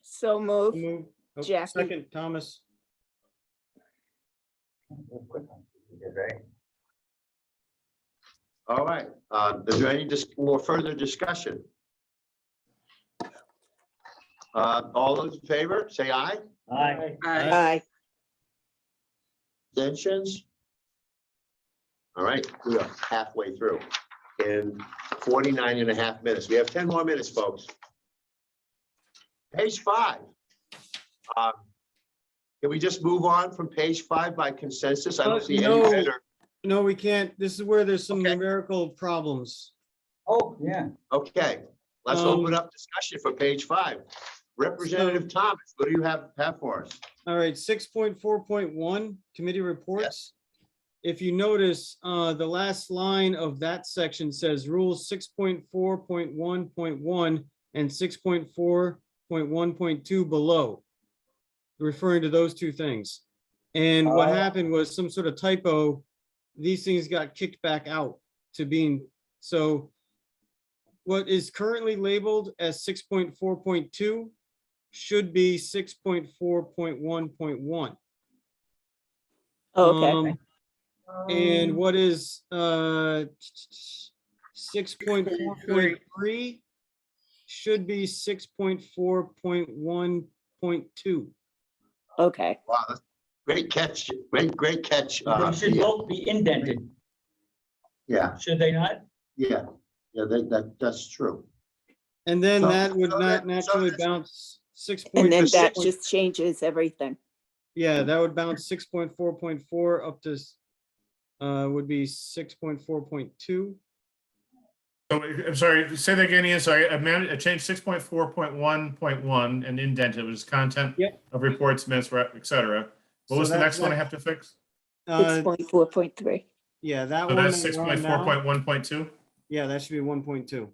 So move. Move. Oh, Jackie. Second, Thomas. All right, is there any more further discussion? All those in favor, say aye. Aye. Aye. Aye. Abstentions? All right, we are halfway through in 49 and a half minutes. We have 10 more minutes, folks. Page 5. Can we just move on from page 5 by consensus? I don't see any No. better. No, we can't. This is where there's some Okay. numerical problems. Oh, yeah. Okay, let's open up discussion for page 5. Representative Thomas, what do you have for us? All right, 6.4.1, committee reports. If you notice, the last line of that section says rules 6.4.1.1 and 6.4.1.2 below, referring to those two things. And what Oh. happened was some sort of typo. These things got kicked back out to being, so what is currently labeled as 6.4.2 should be 6.4.1.1. Okay. And what is 6.4.3 should be 6.4.1.2. Okay. Wow, that's great catch, great catch. They should Ian. both be indented, Yeah, should they not? yeah, that's true. And then So- that would so not that- so naturally that's- bounce 6. And then that 6. just changes everything. Yeah, that would bounce 6.4.4 up to would be 6.4.2. So I'm sorry, say that again, Ian. Sorry, I changed 6.4.1.1 and indented. It was content Yep. of reports, minutes, et cetera. What So was the that- next one I that- have to fix? 6.4.3. Yeah, that So one. that's that we're on now, 6.4.1.2? yeah, that should be 1.2.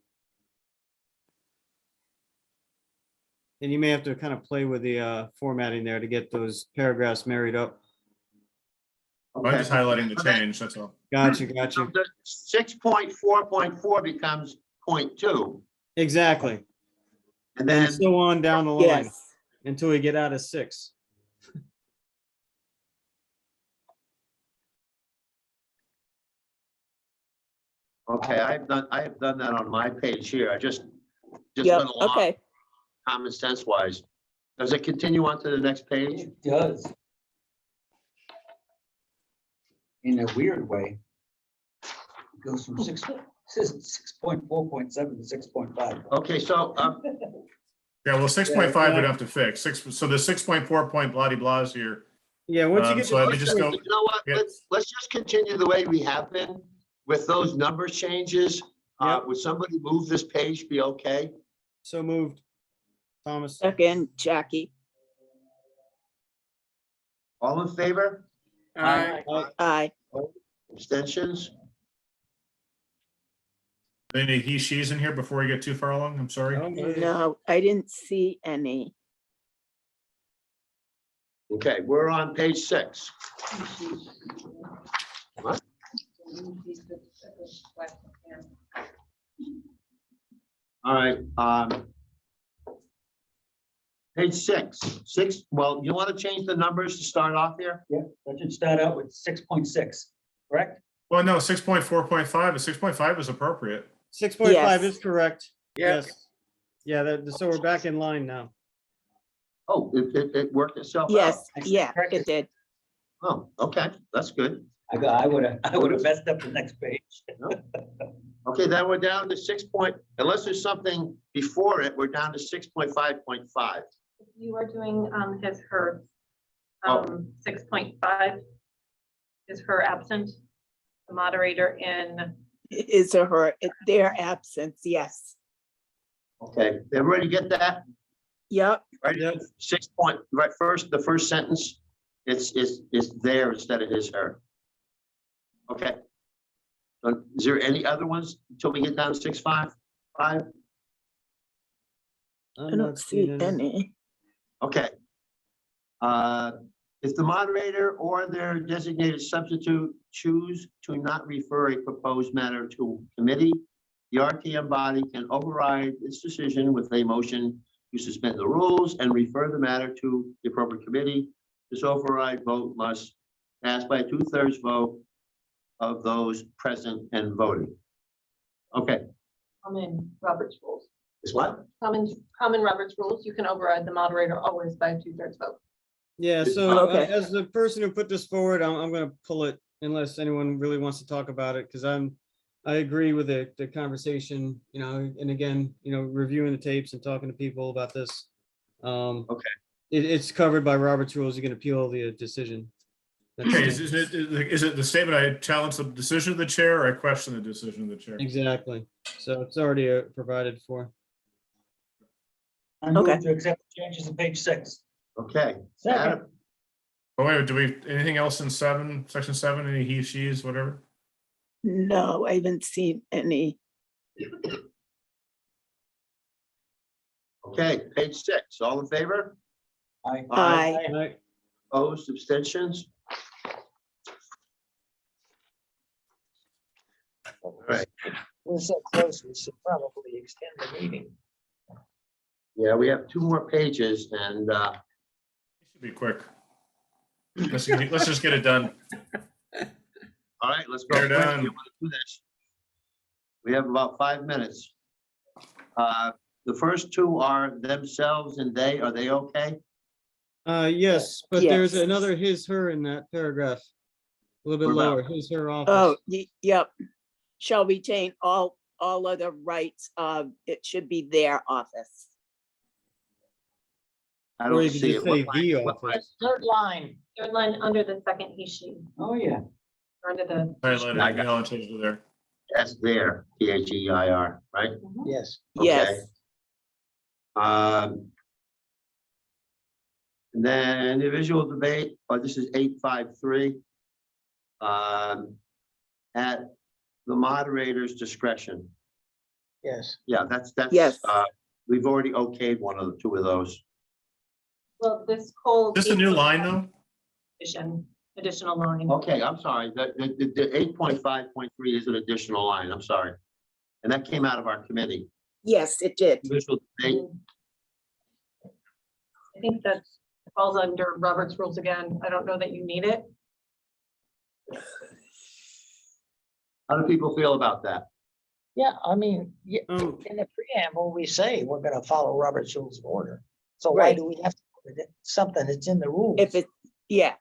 And you may have to kind of play with the formatting there to get those paragraphs married up. I'm just highlighting the change, that's all. Gotcha. 6.4.4 becomes 0.2, Exactly. and And then, so on down the line Yes. until we get out of 6. okay, I have done that on my page here. I just Yep, went along okay. common sense wise. Does it continue on to the next page? It does. In a weird way. It goes from 6.4.7 to 6.5. Okay, so, Yeah, well, 6.5 we'd have to fix. So the 6.4 point bloody blahs here. Yeah, once you get So I to would just go, you know what, Yeah. let's just continue the way we have been with those number changes. Yep. Would somebody move this page, be okay? so moved. Thomas. Second, Jackie. All in favor? Aye. Aye. Abstentions? any he, she's in here before we get too far along? I'm sorry. No, I didn't see any. Okay, we're on page 6. What? All right, page 6, well, you want to change the numbers to start off here? Yeah, that should start out with 6.6, correct? Well, no, 6.4.5, but 6.5 is appropriate. 6.5 Yes. is correct. Yep. Yes. Yeah, so we're back in line now. Oh, it worked itself out. Yes, yeah, it did. Oh, okay, that's good. I would have messed up the next page. Okay, then we're down to unless there's something before it, we're down to 6.5.5. You are doing his, her, Oh. 6.5. Is her absent? The moderator in, Is or her, their absence, yes. Okay, everybody get that? yep, Right, Yep. 6 point, right, the first sentence, it's there instead of his, her. Okay. Is there any other ones until we get down to 6.5.5? I don't see any. Okay. If the moderator or their designated substitute choose to not refer a proposed matter to committee, the RTM body can override its decision with a motion to suspend the rules and refer the matter to the appropriate committee. This override vote must pass by a 2/3 vote of those present and voting. Okay, Common Robert's rules. is what? Common Robert's rules, you can override the moderator always by a 2/3 vote. Yeah, so Okay. as the person who put this forward, I'm gonna pull it unless anyone really wants to talk about it, because I agree with the conversation, you know, and again, you know, reviewing the tapes and talking to people about this. Okay. It's covered by Robert's rules. You can appeal the decision. That's Okay, it. is it the statement, I challenge the decision of the chair, or I question the decision of the chair? Exactly. So it's already provided for. I move Okay. to accept the changes in page 6. Okay. Second. Adam, Oh, wait, do we, anything else in section 7, any he, she's, whatever? No, I haven't seen any. Okay, page 6, all in favor? Aye. Aye. All right. Opposed, abstentions? Right. We're so close, we should probably extend the meeting. Yeah, we have 2 more pages and It should be quick. Let's just get it done. all right, let's go. We're quick. done. We wanna do this. We have about 5 minutes. The first 2 are themselves and they, are they okay? Yes, but there's Yes. another his, her in that paragraph. A little bit What about? lower, his, her Oh, office. yep. Shall retain all other rights of, it should be their office. I Or don't you could see just it. What say line- the what line? office. Third line, Third line under the second he, she, Oh, yeah. or under the, Highlighted, I got- yeah, I'll change it there. That's there, THEIR, right? yes. Yes. And then individual debate, this is 853. At the moderator's discretion. Yes. Yeah, that's, Yes. we've already okayed 1 of the 2 of those. well, this whole. Is this a new line, though? Additional line. Okay, I'm sorry, the 8.5.3 is an additional line, I'm sorry. And that came out of our committee. Yes, it did. Individual debate, I think that falls under Robert's rules again. I don't know that you need it. how do people feel about that? Yeah, I mean, yeah, Um, in the preamble, we say we're gonna follow Robert's rules of order. So why Right. do we have to put it in something that's in the rules? If it, yeah.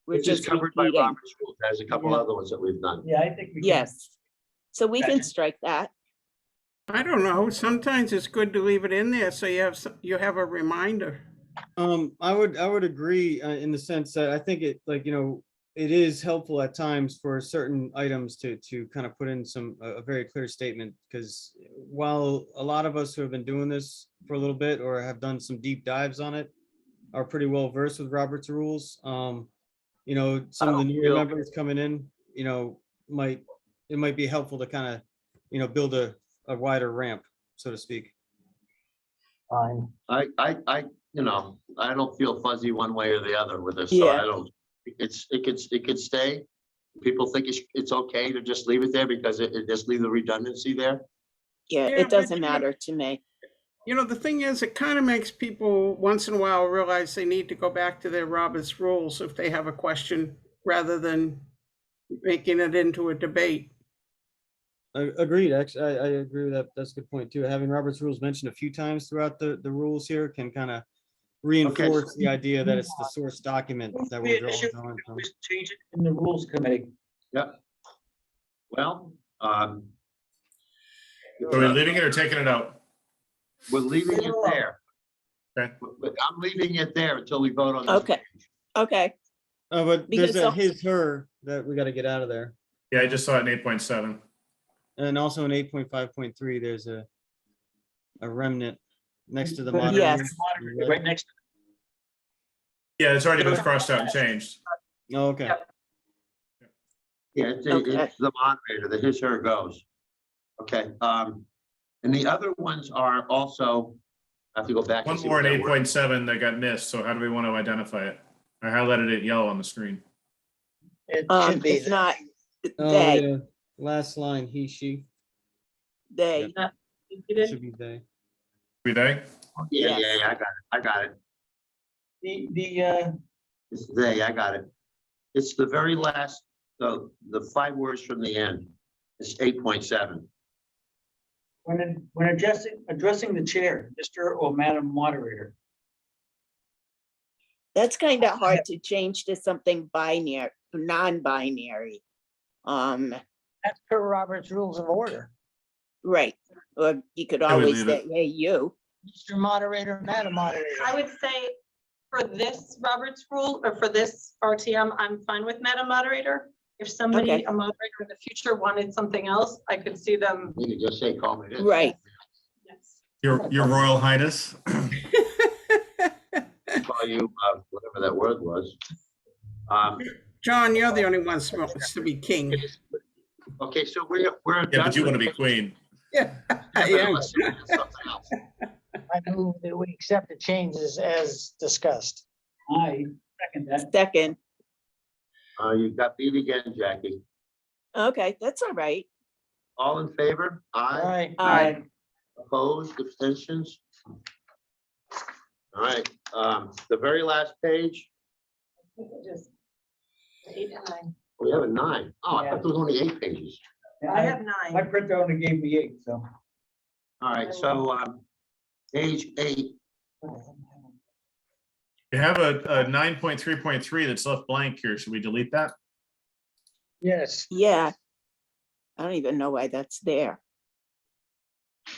We're Which is just covered by repeating. Robert's rules, there's a couple Yeah. other ones that we've done. Yeah, I think we can. Yes. So we can strike that. I don't know. Sometimes it's good to leave it in there so you have a reminder. I would agree in the sense that I think it, like, you know, it is helpful at times for certain items to kind of put in a very clear statement, because while a lot of us who have been doing this for a little bit or have done some deep dives on it are pretty well versed with Robert's rules, you know, some of the don't newer feel- members coming in, you know, it might be helpful to kind of, you know, build a wider ramp, so to speak. Fine. I, you know, I don't feel fuzzy one way or the other with this, so Yeah. I don't, it could stay. People think it's okay to just leave it there because it just leave the redundancy there. Yeah, Yeah, it but doesn't you know- matter to me. You know, the thing is, it kind of makes people once in a while realize they need to go back to their Robert's rules if they have a question, rather than making it into a debate. Agreed. Actually, I agree with that. That's a good point too. Having Robert's rules mentioned a few times throughout the rules here can kind of reinforce the idea that it's the source document that we're The issue, drawing we from. always change it in the rules committee. Well, Are we leaving it or taking it out? we're leaving it there. Okay. But I'm leaving it there until we vote on this. Okay. Okay, But Because there's a the- his, her that we got to get out of there. Yeah, I just saw it in 8.7. And also in 8.5.3, there's a remnant next to the Put it moderator. Yes. Moderator Right next. Yeah, it's already been crossed out and changed. Oh, okay. Yeah, Okay. it's the moderator, the his, her goes. Okay, and the other ones are also, I have to go back. and One see more what in that word- 8.7 that got missed, so how do we want to identify it? I highlighted it yellow on the screen. It should be. If there. not, Oh, they, yeah, last line, he, she, they, should be they. Be they? Yeah, Yes. I got it. I got it. It's they, I got it. It's the very last, the 5 words from the end. It's 8.7. When addressing the chair, Mr. or Madam Moderator. that's kind of hard to change to something binary, non-binary. That's per Robert's Rules of Order. Right, or you could would always leave it. say, hey, you. Mr. Moderator, Madam Moderator. I would say for this Robert's rule or for this RTM, I'm fine with Madam Moderator. If somebody, Okay. a moderator in the future wanted something else, I could see them. You could just say, call me this. Right. Yes. Your Royal Highness. Call you, whatever that word was. John, you're the only one supposed to be king. Okay, so we're. Yeah, but you want to be queen. Yeah, I Yeah, am. let's do something else. I move that we accept the changes as discussed. I second that. Second, You got beat again, Jackie. okay, that's all right. All in favor? All Aye. right. Aye. Opposed, abstentions? All right, the very last page, Just 8 and 9. we have a 9. Oh, I thought there was only 8 pages. I have My 9. printer only gave me 8, so. All right, so, page 8, You have a 9.3.3 that's left blank here. Should we delete that? Yes. Yeah. I don't even know why that's there. You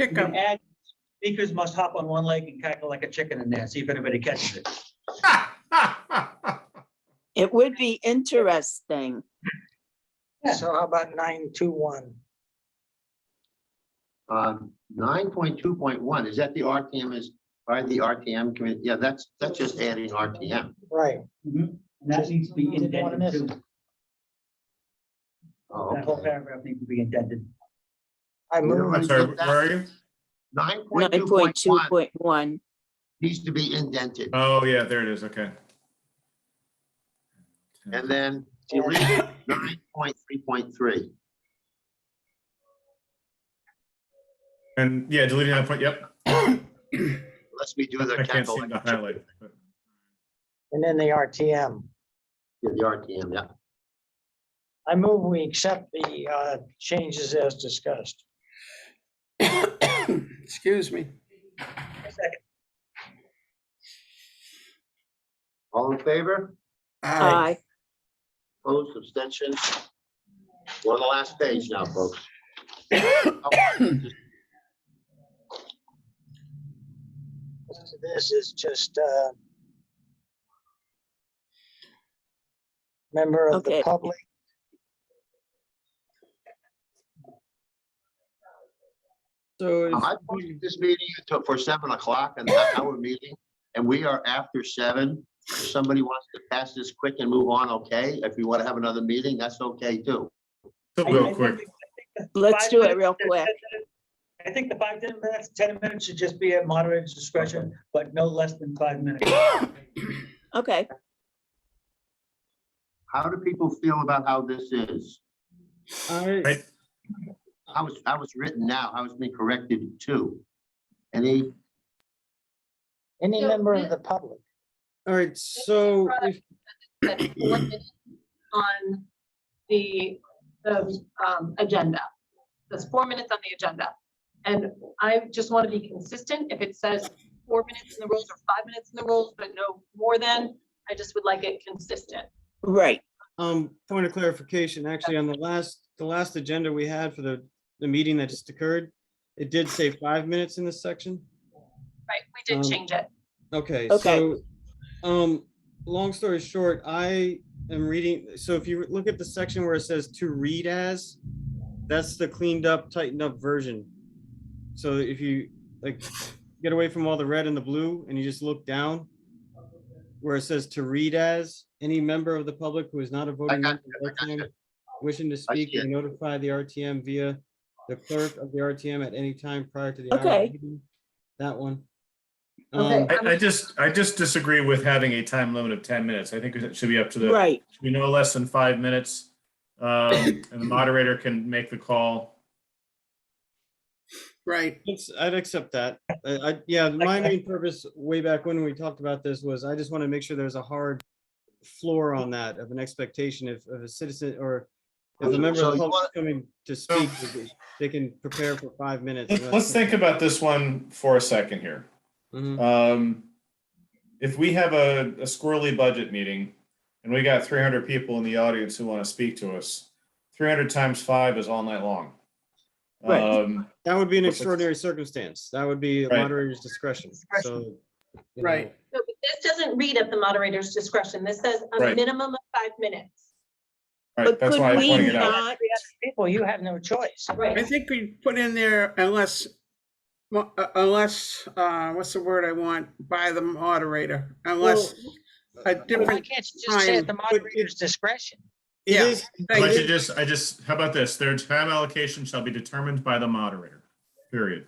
Pick up. can add, speakers must hop on one leg and cackle like a chicken in there, see if anybody catches it. It would be interesting. So how about 921? 9.2.1, is that the RTM the RTM committee? Yeah, that's just adding RTM. Right. And that needs to be Didn't wanna miss indented too. Oh, That whole okay. paragraph needs to be indented. I Where move. do I I'm sorry, get that? where are you? 9.2.1 9.2.1. needs to be indented, Oh, yeah, there it is. Okay. and then delete 9.3.3. And yeah, deleting that point. Yep. Unless we do the I can't cackle seem like to a highlight. chicken. but- And then the RTM. Yeah, the RTM, yeah. I move we accept the changes as discussed. Excuse me. All in favor? Aye. Opposed, abstentions? We're on the last page now, folks. This is just member of the Okay. public. So I posted this meeting for 7 o'clock, and our meeting, and we are after 7. If somebody wants to pass this quick and move on, okay. If you want to have another meeting, that's okay too. So real quick. Let's do it real quick. I think the 5-10 minutes, 10 minutes should just be at moderator's discretion, but no less than 5 minutes. Okay, How do people feel about how this is? Right. How it's written now, how it's been corrected to? Any, Any So member of this- the public. all right, so if, That's 4 minutes on the agenda. That's 4 minutes on the agenda. And I just want to be consistent. If it says 4 minutes in the rules or 5 minutes in the rules, but no more than, I just would like it consistent. right. point of clarification, actually, on the last agenda we had for the meeting that just occurred, it did say 5 minutes in this section. Right, we did change it. Okay, Okay. so, long story short, I am reading, so if you look at the section where it says to read as, that's the cleaned up, tightened up version. So if you like get away from all the red and the blue and you just look down where it says to read as, any member of the public who is not a voting got member of the RTM wishing to speak see may it. notify the RTM via the clerk of the RTM at any time prior to the hour of Okay. the meeting. That one. Okay. I just disagree with having a time limit of 10 minutes. I think it should be up to Right. should be no less than 5 minutes. And the moderator can make the call. Right. I'd accept that. Yeah, my main purpose way back when we talked about this was I just want to make sure there's a hard floor on that of an expectation if a citizen or if a member So of the you public is coming to speak, they can prepare for 5 minutes. Let's think about this one for a second here. Mhm. If we have a squirrely budget meeting and we got 300 people in the audience who want to speak to us, 300 times 5 is all night long. Right. That would be an extraordinary circumstance. That would be a Right. moderator's discretion. So, you know, Right. So this doesn't read at the moderator's discretion. This says a Right. minimum of 5 minutes. Right, But that's could why I'm we pointing it out. not, People, you have no choice. I think we put in there unless, what's the word I want, by the moderator, unless a Why different, can't you just say at the time. moderator's discretion? it yeah. is- How about Thank you you. how about this? Their time allocation shall be determined by the moderator, period.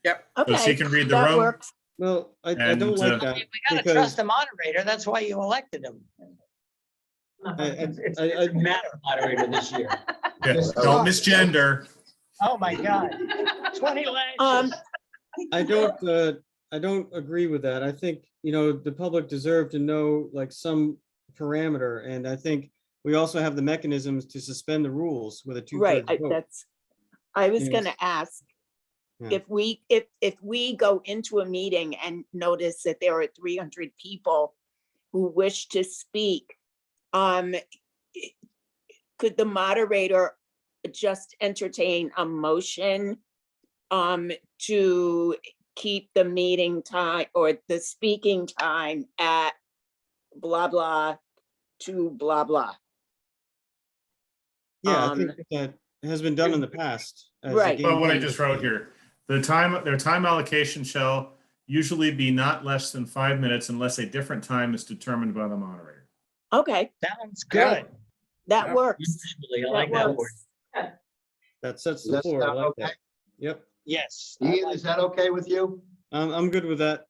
So okay, she can read the that room. works. Well, I And, don't like that We gotta because trust the moderator. That's why you elected him. It's I- a matter moderator this year. Yeah, don't misgender. Oh, my God. 20 Um, lashes. I don't agree with that. I think, you know, the public deserve to know like some parameter. And I think we also have the mechanisms to suspend the rules with a right, two-thirds vote. I was Yes. gonna ask. Yeah. If we go into a meeting and notice that there are 300 people who wish to speak, could the moderator just entertain a motion to keep the meeting time or the speaking time at blah, blah, to blah, blah? Yeah, I think that has been done in the past. as a Right. game Well, what I plan. just wrote here, their time allocation shall usually be not less than 5 minutes unless a different time is determined by the moderator. Okay, Sounds good. that Yeah. works. Usually, I That like that word. works. That sets Does the that floor. I sound like okay? that. Yep, Yes. Ian, is that okay with you? I'm good with that.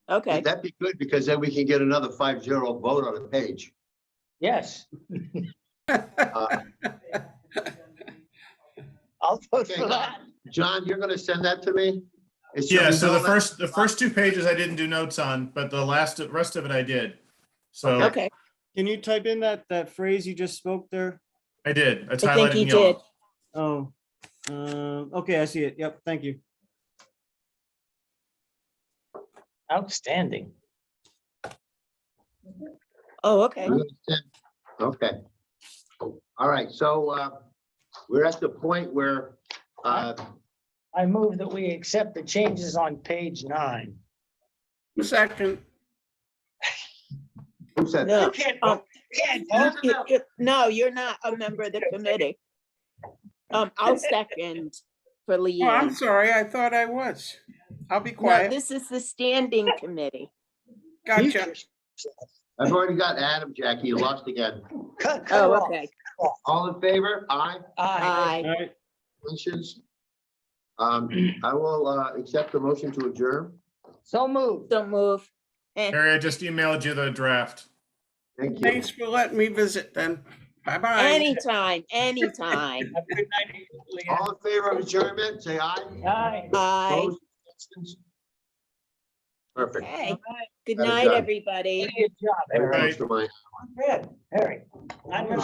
Okay, That'd be good, because then we can get another 5-0 vote on the page. Yes. Uh, I'll vote Okay, for that. John, you're gonna send that to me? Yeah, so the first 2 pages I didn't do notes on, but the rest of it I did. So okay. Can you type in that phrase you just spoke there? I did. It's I think highlighted he in yellow. did. Oh, okay, I see it. Yep, thank you. Outstanding. Oh, okay. Okay. All right, so we're at the point where I move that we accept the changes on page 9. Second, who said No. that? can't Um, vote. No, you're not a member of the committee. I'll second for oh, I'm Leanne. sorry, I thought I was. I'll be No, quiet. this is the standing committee. Gotcha. I've already got Adam, Jackie, you lost again. Cut Oh, her off. okay. All in favor? Aye. Aye. Aye. All right, Wishes? I will accept the motion to adjourn. So moved. Don't move. Harry, I just emailed you the draft. Thank you. Thanks for letting me visit then. Bye-bye. Anytime, anytime. Have a good night, Leanne. All in favor of adjournment, say aye. Aye. Aye. Opposed? Abstentions? Perfect. Okay. Good That is night, done. everybody. Good job, Very Harry. close to my- Good, Harry. I'm gonna